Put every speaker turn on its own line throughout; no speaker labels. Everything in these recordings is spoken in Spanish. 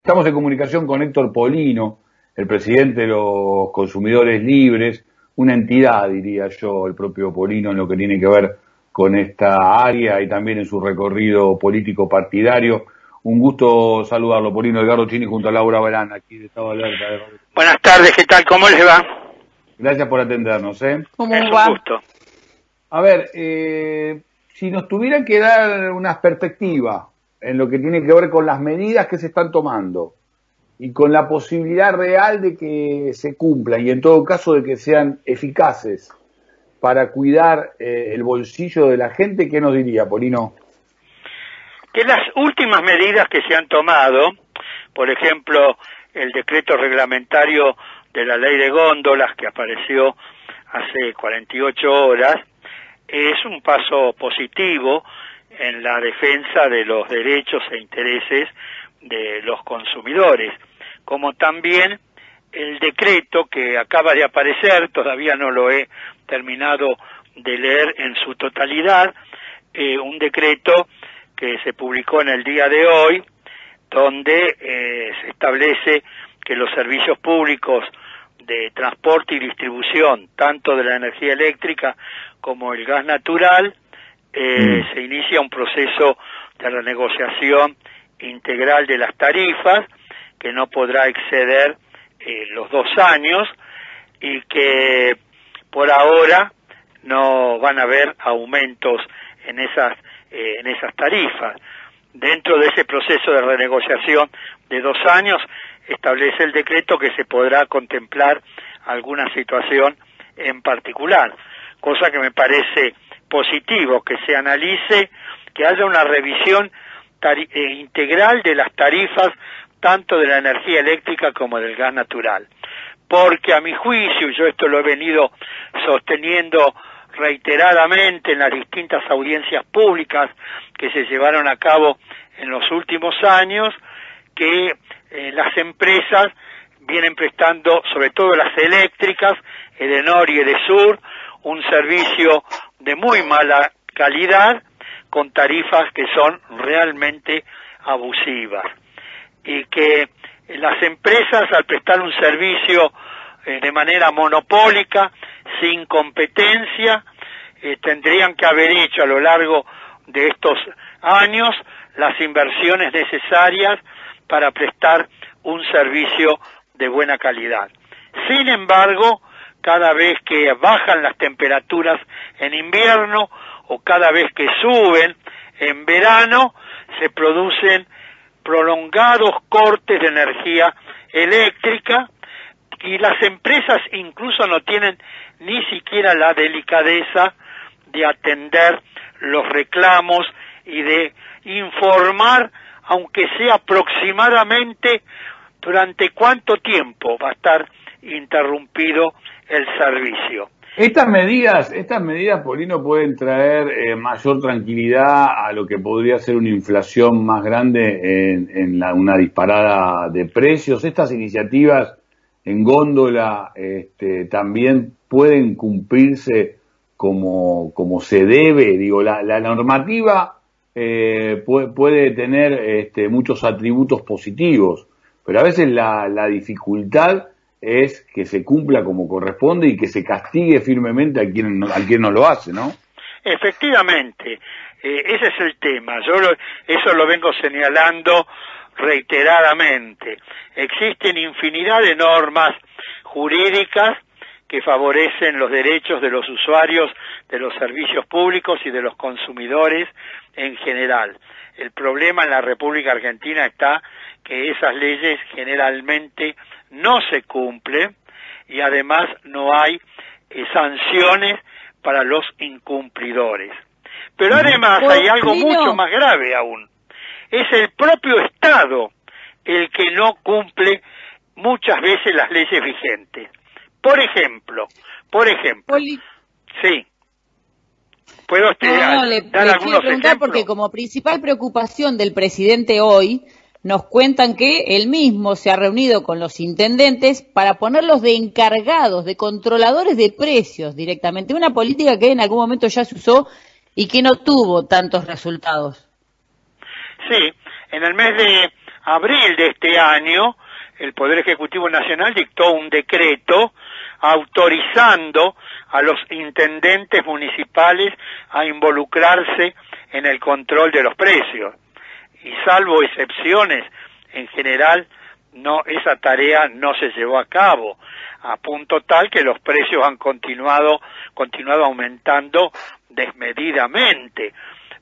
Estamos en comunicación con Héctor Polino, el presidente de los Consumidores Libres, una entidad, diría yo, el propio Polino, en lo que tiene que ver con esta área y también en su recorrido político partidario. Un gusto saludarlo, Polino. Edgardo Chini junto a Laura Balán, aquí de Estado de Alerta.
Buenas tardes, ¿qué tal? ¿Cómo les va?
Gracias por atendernos.
¿Cómo va? Un gusto.
A ver, si nos tuviera que dar unas perspectivas en lo que tiene que ver con las medidas que se están tomando y con la posibilidad real de que se cumplan y en todo caso de que sean eficaces para cuidar el bolsillo de la gente, ¿qué nos diría, Polino?
Que las últimas medidas que se han tomado, por ejemplo, el decreto reglamentario de la ley de góndolas que apareció hace 48 horas, es un paso positivo en la defensa de los derechos e intereses de los consumidores, como también el decreto que acaba de aparecer, todavía no lo he terminado de leer en su totalidad, un decreto que se publicó en el día de hoy, donde se establece que los servicios públicos de transporte y distribución, tanto de la energía eléctrica como el gas natural, se inicia un proceso de renegociación integral de las tarifas, que no podrá exceder los 2 años, y que por ahora no van a haber aumentos en esas tarifas. Dentro de ese proceso de renegociación de 2 años, establece el decreto que se podrá contemplar alguna situación en particular, cosa que me parece positivo, que se analice, que haya una revisión integral de las tarifas, tanto de la energía eléctrica como del gas natural. Porque a mi juicio, y yo esto lo he venido sosteniendo reiteradamente en las distintas audiencias públicas que se llevaron a cabo en los últimos años, que las empresas vienen prestando, sobre todo las eléctricas, Edenor y Edesur, un servicio de muy mala calidad, con tarifas que son realmente abusivas. Y que las empresas, al prestar un servicio de manera monopólica, sin competencia, tendrían que haber hecho a lo largo de estos años las inversiones necesarias para prestar un servicio de buena calidad. Sin embargo, cada vez que bajan las temperaturas en invierno o cada vez que suben en verano, se producen prolongados cortes de energía eléctrica y las empresas incluso no tienen ni siquiera la delicadeza de atender los reclamos y de informar, aunque sea aproximadamente, durante cuánto tiempo va a estar interrumpido el servicio.
Estas medidas, Polino, pueden traer mayor tranquilidad a lo que podría ser una inflación más grande en una disparada de precios. Estas iniciativas en góndola también pueden cumplirse como se debe. Digo, la normativa puede tener muchos atributos positivos, pero a veces la dificultad es que se cumpla como corresponde y que se castigue firmemente a quien no lo hace, ¿no?
Efectivamente, ese es el tema. Eso lo vengo señalando reiteradamente. Existen infinidad de normas jurídicas que favorecen los derechos de los usuarios de los servicios públicos y de los consumidores en general. El problema en la República Argentina está que esas leyes generalmente no se cumplen y además no hay sanciones para los incumplidores. Pero además hay algo mucho más grave aún. Es el propio Estado el que no cumple muchas veces las leyes vigentes. Por ejemplo, sí. ¿Puedo
le quiero preguntar
ejemplos?
Porque como principal preocupación del presidente hoy, nos cuentan que él mismo se ha reunido con los intendentes para ponerlos de encargados, de controladores de precios directamente. Una política que en algún momento ya se usó y que no tuvo tantos resultados.
Sí, en el mes de abril de este año, el Poder Ejecutivo Nacional dictó un decreto autorizando a los intendentes municipales a involucrarse en el control de los precios. Y salvo excepciones, en general, esa tarea no se llevó a cabo, a punto tal que los precios han continuado aumentando desmedidamente,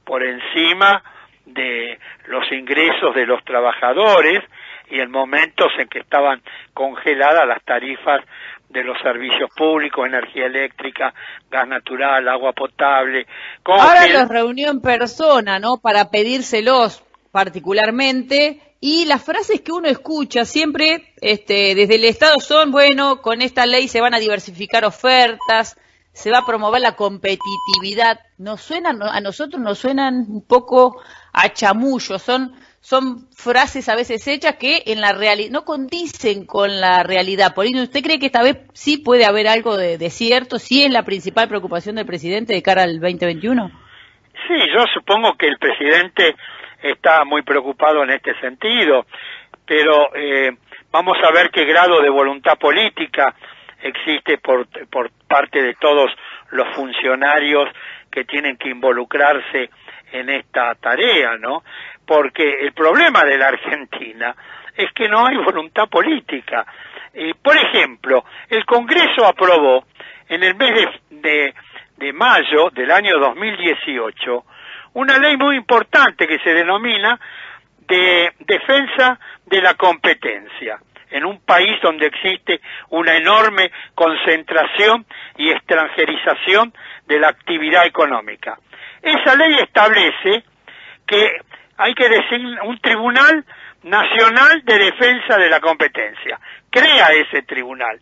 por encima de los ingresos de los trabajadores y en momentos en que estaban congeladas las tarifas de los servicios públicos, energía eléctrica, gas natural, agua potable.
Ahora los reunió en persona, ¿no? Para pedírselos particularmente, y las frases que uno escucha siempre desde el Estado son, bueno, con esta ley se van a diversificar ofertas, se va a promover la competitividad. A nosotros nos suenan un poco a chamullo, son frases a veces hechas que en la realidad no condicen con la realidad. Polino, ¿usted cree que esta vez sí puede haber algo de cierto? ¿Sí es la principal preocupación del presidente de cara al 2021?
Sí, yo supongo que el presidente está muy preocupado en este sentido, pero vamos a ver qué grado de voluntad política existe por parte de todos los funcionarios que tienen que involucrarse en esta tarea, ¿no? Porque el problema de la Argentina es que no hay voluntad política. Por ejemplo, el Congreso aprobó en el mes de mayo del año 2018 una ley muy importante que se denomina de defensa de la competencia, en un país donde existe una enorme concentración y extranjerización de la actividad económica. Esa ley establece que hay que designar un Tribunal Nacional de Defensa de la Competencia. Crea ese tribunal.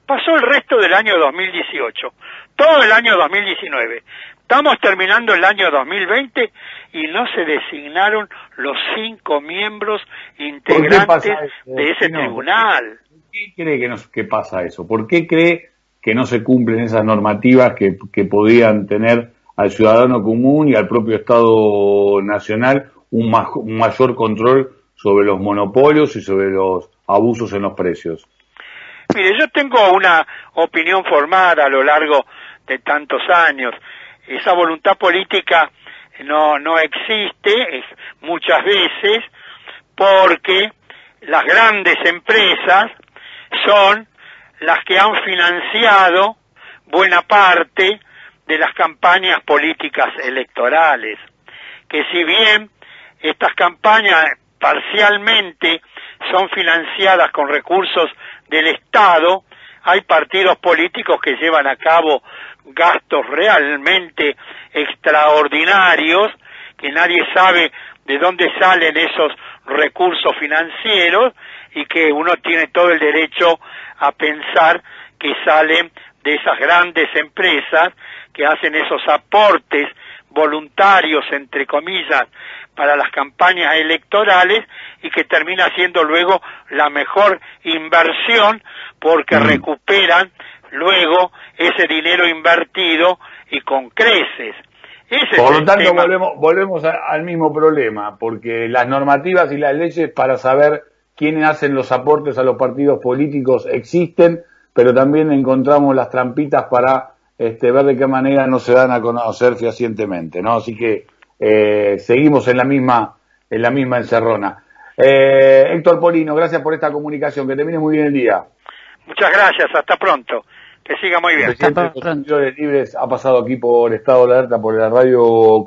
Pasó el resto del año 2018, todo el año 2019. Estamos terminando el año 2020 y no se designaron los 5 miembros integrantes de ese tribunal.
¿Por qué cree que pasa eso? ¿Por qué cree que no se cumplen esas normativas que podían tener al ciudadano común y al propio Estado Nacional un mayor control sobre los monopolios y sobre los abusos en los precios?
Mire, yo tengo una opinión formada a lo largo de tantos años. Esa voluntad política no existe muchas veces porque las grandes empresas son las que han financiado buena parte de las campañas políticas electorales, que si bien estas campañas parcialmente son financiadas con recursos del Estado, hay partidos políticos que llevan a cabo gastos realmente extraordinarios, que nadie sabe de dónde salen esos recursos financieros y que uno tiene todo el derecho a pensar que salen de esas grandes empresas que hacen esos aportes voluntarios, entre comillas, para las campañas electorales y que termina siendo luego la mejor inversión porque recuperan luego ese dinero invertido y con creces.
Por lo tanto, volvemos al mismo problema, porque las normativas y las leyes para saber quiénes hacen los aportes a los partidos políticos existen, pero también encontramos las trampitas para ver de qué manera no se dan a conocer fehacientemente, ¿no? Así que seguimos en la misma encerrona. Héctor Polino, gracias por esta comunicación, que termine muy bien el día.
Muchas gracias, hasta pronto. Que siga muy bien.
El presidente de los Servidores Libres ha pasado aquí por Estado de Alerta por la radio